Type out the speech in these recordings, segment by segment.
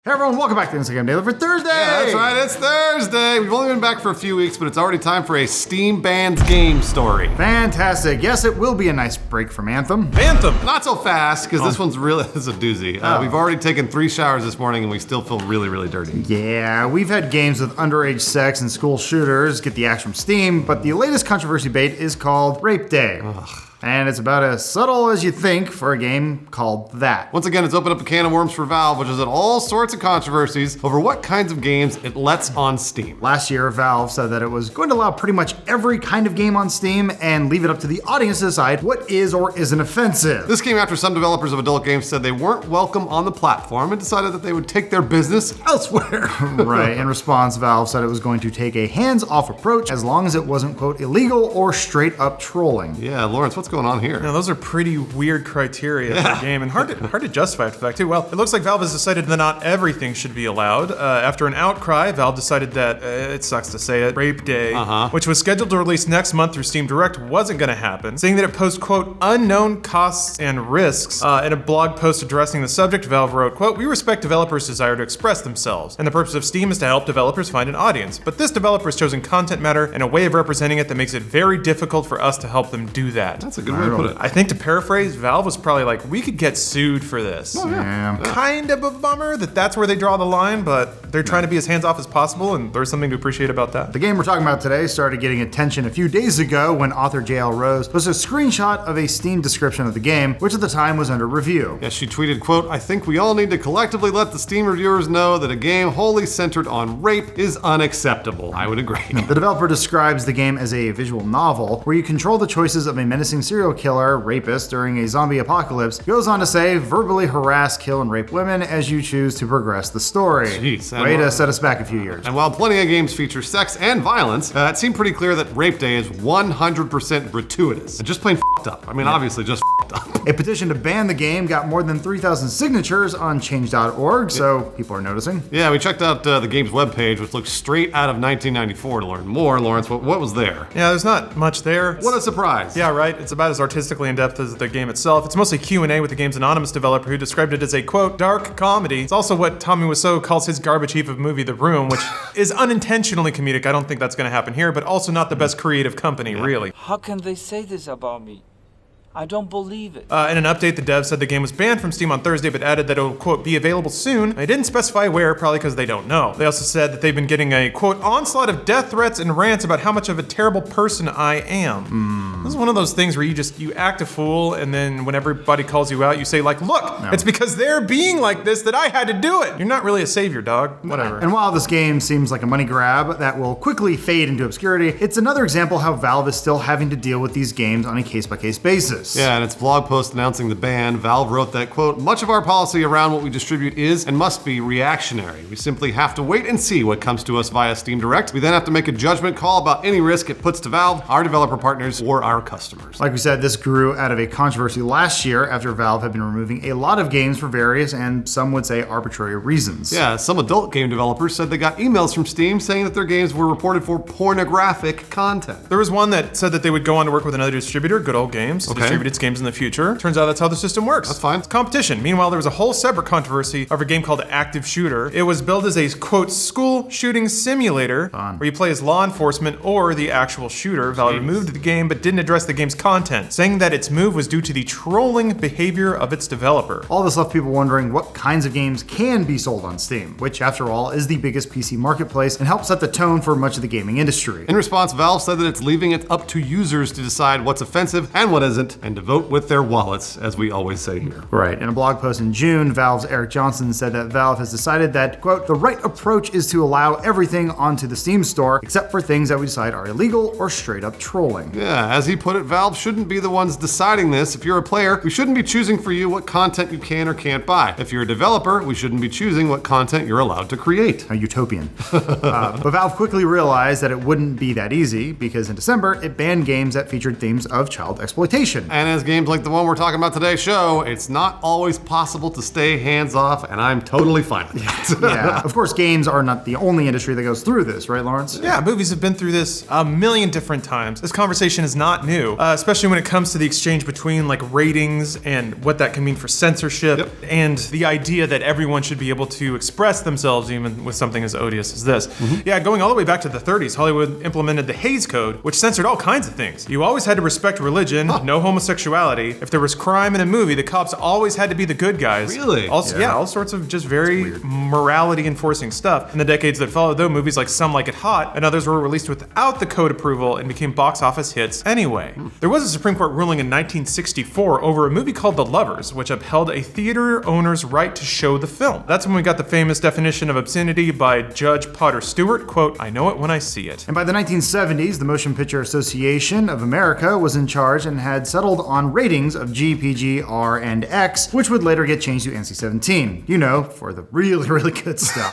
Hey everyone, welcome back to Instagram Daily for Thursday! Yeah, that's right, it's Thursday! We've only been back for a few weeks, but it's already time for a Steam Banned game story. Fantastic. Yes, it will be a nice break from Anthem. Anthem! Not so fast, because this one's really is a doozy. We've already taken 3 showers this morning and we still feel really, really dirty. Yeah, we've had games with underage sex and school shooters get the axe from Steam, but the latest controversy bait is called Rape Day. Ugh. And it's about as subtle as you think for a game called that. Once again, it's opened up a can of worms for Valve, which has had all sorts of controversies over what kinds of games it lets on Steam. Last year, Valve said that it was going to allow pretty much every kind of game on Steam and leave it up to the audience to decide what is or isn't offensive. This came after some developers of adult games said they weren't welcome on the platform and decided that they would take their business elsewhere. Right, in response, Valve said it was going to take a hands-off approach as long as it wasn't, quote, illegal or straight up trolling. Yeah, Lawrence, what's going on here? Now, those are pretty weird criteria for a game, and hard to justify after the fact too. Well, it looks like Valve has decided that not everything should be allowed. After an outcry, Valve decided that, it sucks to say it, Rape Day, which was scheduled to release next month through Steam Direct, wasn't gonna happen, saying that it posed, quote, unknown costs and risks. In a blog post addressing the subject, Valve wrote, quote, we respect developers' desire to express themselves, and the purpose of Steam is to help developers find an audience, but this developer has chosen content matter and a way of representing it that makes it very difficult for us to help them do that. That's a good way to put it. I think to paraphrase, Valve was probably like, we could get sued for this. Oh, yeah. Kind of a bummer that that's where they draw the line, but they're trying to be as hands-off as possible, and there's something to appreciate about that. The game we're talking about today started getting attention a few days ago when author JL Rose posted a screenshot of a Steam description of the game, which at the time was under review. Yeah, she tweeted, quote, I think we all need to collectively let the Steam reviewers know that a game wholly centered on rape is unacceptable. I would agree. The developer describes the game as a visual novel where you control the choices of a menacing serial killer, rapist during a zombie apocalypse, goes on to say, verbally harass, kill, and rape women as you choose to progress the story. Jeez, way to set us back a few years. And while plenty of games feature sex and violence, it seemed pretty clear that Rape Day is 100% gratuitous. And just plain f***ed up. I mean, obviously just f***ed up. A petition to ban the game got more than 3,000 signatures on change.org, so people are noticing. Yeah, we checked out the game's webpage, which looks straight out of 1994 to learn more. Lawrence, what was there? Yeah, there's not much there. What a surprise. Yeah, right. It's about as artistically in-depth as the game itself. It's mostly Q&A with the game's anonymous developer who described it as a, quote, dark comedy. It's also what Tommy Wiseau calls his garbage heap of movie The Room, which is unintentionally comedic. I don't think that's gonna happen here, but also not the best creative company, really. How can they say this about me? I don't believe it. In an update, the dev said the game was banned from Steam on Thursday, but added that it will, quote, be available soon. They didn't specify where, probably because they don't know. They also said that they've been getting a, quote, onslaught of death threats and rants about how much of a terrible person I am. This is one of those things where you act a fool, and then when everybody calls you out, you say, like, look, it's because they're being like this that I had to do it. You're not really a savior, dog. Whatever. And while this game seems like a money grab that will quickly fade into obscurity, it's another example how Valve is still having to deal with these games on a case-by-case basis. Yeah, in its blog post announcing the ban, Valve wrote that, quote, much of our policy around what we distribute is and must be reactionary. We simply have to wait and see what comes to us via Steam Direct. We then have to make a judgment call about any risk it puts to Valve, our developer partners, or our customers. Like we said, this grew out of a controversy last year after Valve had been removing a lot of games for various and some would say arbitrary reasons. Yeah, some adult game developers said they got emails from Steam saying that their games were reported for pornographic content. There was one that said that they would go on to work with another distributor, Good Old Games, to distribute its games in the future. Turns out that's how the system works. That's fine. It's competition. Meanwhile, there was a whole separate controversy over a game called Active Shooter. It was billed as a, quote, school shooting simulator, where you play as law enforcement or the actual shooter. Valve removed the game but didn't address the game's content, saying that its move was due to the trolling behavior of its developer. All this left people wondering what kinds of games can be sold on Steam, which after all is the biggest PC marketplace and helps set the tone for much of the gaming industry. In response, Valve said that it's leaving it up to users to decide what's offensive and what isn't, and to vote with their wallets, as we always say here. Right. In a blog post in June, Valve's Eric Johnson said that Valve has decided that, quote, the right approach is to allow everything onto the Steam store, except for things that we decide are illegal or straight up trolling. Yeah, as he put it, Valve shouldn't be the ones deciding this. If you're a player, we shouldn't be choosing for you what content you can or can't buy. If you're a developer, we shouldn't be choosing what content you're allowed to create. A utopian. But Valve quickly realized that it wouldn't be that easy because in December, it banned games that featured themes of child exploitation. And as games like the one we're talking about today show, it's not always possible to stay hands off, and I'm totally fine with that. Yeah, of course, games are not the only industry that goes through this, right, Lawrence? Yeah, movies have been through this a million different times. This conversation is not not new, especially when it comes to the exchange between like ratings and what that can mean for censorship, and the idea that everyone should be able to express themselves even with something as odious as this. Yeah, going all the way back to the 30s, Hollywood implemented the Hays Code, which censored all kinds of things. You always had to respect religion, no homosexuality. If there was crime in a movie, the cops always had to be the good guys. Really? Also, yeah, all sorts of just very morality enforcing stuff. In the decades that followed, though, movies like Some Like It Hot and others were released without the code approval and became box office hits anyway. There was a Supreme Court ruling in 1964 over a movie called The Lovers, which upheld a theater owner's right to show the film. That's when we got the famous definition of obscenity by Judge Potter Stewart, quote, "I know it when I see it." And by the 1970s, the Motion Picture Association of America was in charge and had settled on ratings of G, PG, R, and X, which would later get changed to NC-17. You know, for the really, really good stuff.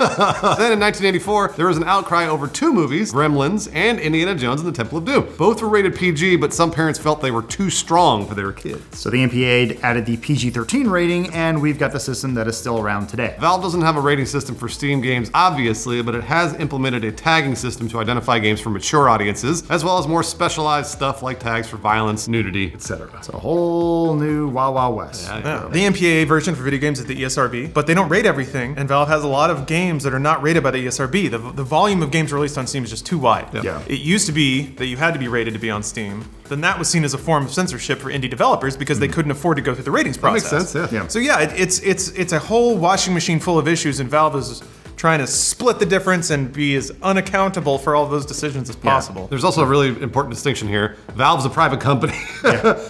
Then in 1984, there was an outcry over two movies, Gremlins and Indiana Jones and the Temple of Doom. Both were rated PG, but some parents felt they were too strong for their kids. So the MPA added the PG-13 rating, and we've got the system that is still around today. Valve doesn't have a rating system for Steam games, obviously, but it has implemented a tagging system to identify games for mature audiences, as well as more specialized stuff like tags for violence, nudity, etc. It's a whole new Wild Wild West. Yeah. The MPAA version for video games is the ESRB, but they don't rate everything, and Valve has a lot of games that are not rated by the ESRB. The volume of games released on Steam is just too wide. Yeah. It used to be that you had to be rated to be on Steam. Then that was seen as a form of censorship for indie developers because they couldn't afford to go through the ratings process. That makes sense, yeah. So yeah, it's a whole washing machine full of issues, and Valve is trying to split the difference and be as unaccountable for all of those decisions as possible. There's also a really important distinction here. Valve's a private company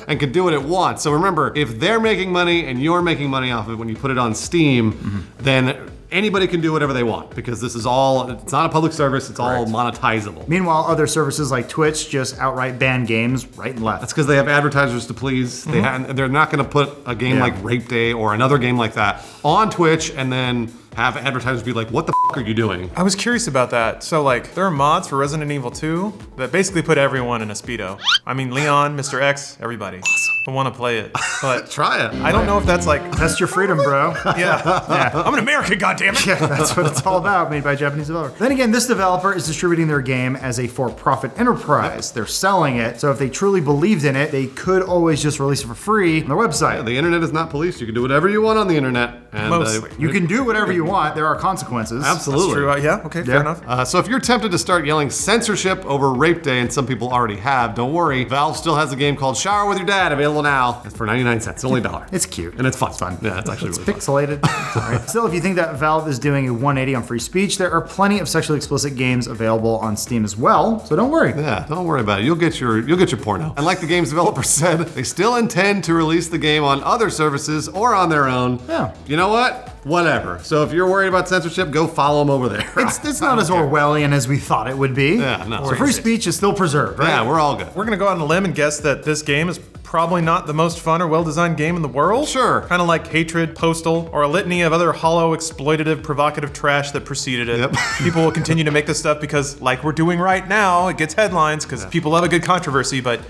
and can do what it wants. So remember, if they're making money and you're making money off of it when you put it on Steam, then anybody can do whatever they want because this is all, it's not a public service, it's all monetizable. Meanwhile, other services like Twitch just outright ban games right and left. That's because they have advertisers to please. They're not going to put a game like Rape Day or another game like that on Twitch and then have advertisers be like, what the f are you doing? I was curious about that. So like, there are mods for Resident Evil 2 that basically put everyone in a Speedo. I mean, Leon, Mr. X, everybody. I want to play it, but try it. I don't know if that's like, Test your freedom, bro. yeah. I'm in America, goddammit. Yeah, that's what it's all about, made by a Japanese developer. Then again, this developer is distributing their game as a for-profit enterprise. They're selling it, so if they truly believed in it, they could always just release it for free on their website. Yeah, the internet is not police. You can do whatever you want on the internet. And, Mostly. You can do whatever you want. There are consequences. Absolutely. That's true. Yeah, okay, fair enough. So if you're tempted to start yelling censorship over Rape Day, and some people already have, don't worry. Valve still has a game called Shower with Your Dad available now. It's for 99 cents, only $1. It's cute. And it's fun. Yeah, it's actually It's really fun. pixelated. Still, if you think that Valve is doing a 180 on free speech, there are plenty of sexually explicit games available on Steam as well, so don't worry. Yeah, don't worry about it. You'll get your porno. And like the game's developer said, they still intend to release the game on other services or on their own. Yeah. You know what? Whatever. So if you're worried about censorship, go follow them over there. It's not as Orwellian as we thought it would be. Yeah, no. So free speech is still preserved, right? Yeah, we're all good. We're gonna go out on a limb and guess that this game is probably not the most fun or well-designed game in the world. Sure. Kind of like Hatred, Postal, or a litany of other hollow, exploitative, provocative trash that preceded it. Yep. People will continue to make this stuff because, like we're doing right now, it gets headlines because people love a good controversy, but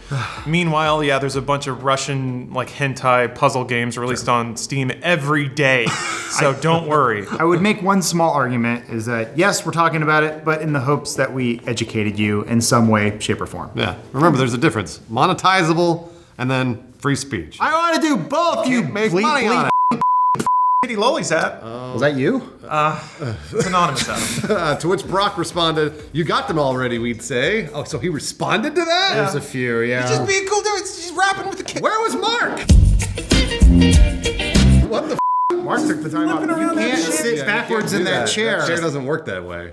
meanwhile, yeah, there's a bunch of Russian, like, hentai puzzle games released on Steam every day, so don't worry. I would make one small argument is that, yes, we're talking about it, but in the hopes that we educated you in some way, shape, or form. Yeah. Remember, there's a difference. Monetizable and then free speech. I want to do both, you Make money on it. Kitty Loli's hat. Was that you? It's anonymous, Adam. To which Brock responded, "You got them already, we'd say." Oh, so he responded to that? There's a few, yeah. Just be a cool dude. He's rapping with the kid. Where was Mark? What the Mark took the time off. You around that can't shit. sit Yeah, backwards you in can't do that chair. That chair doesn't work that way.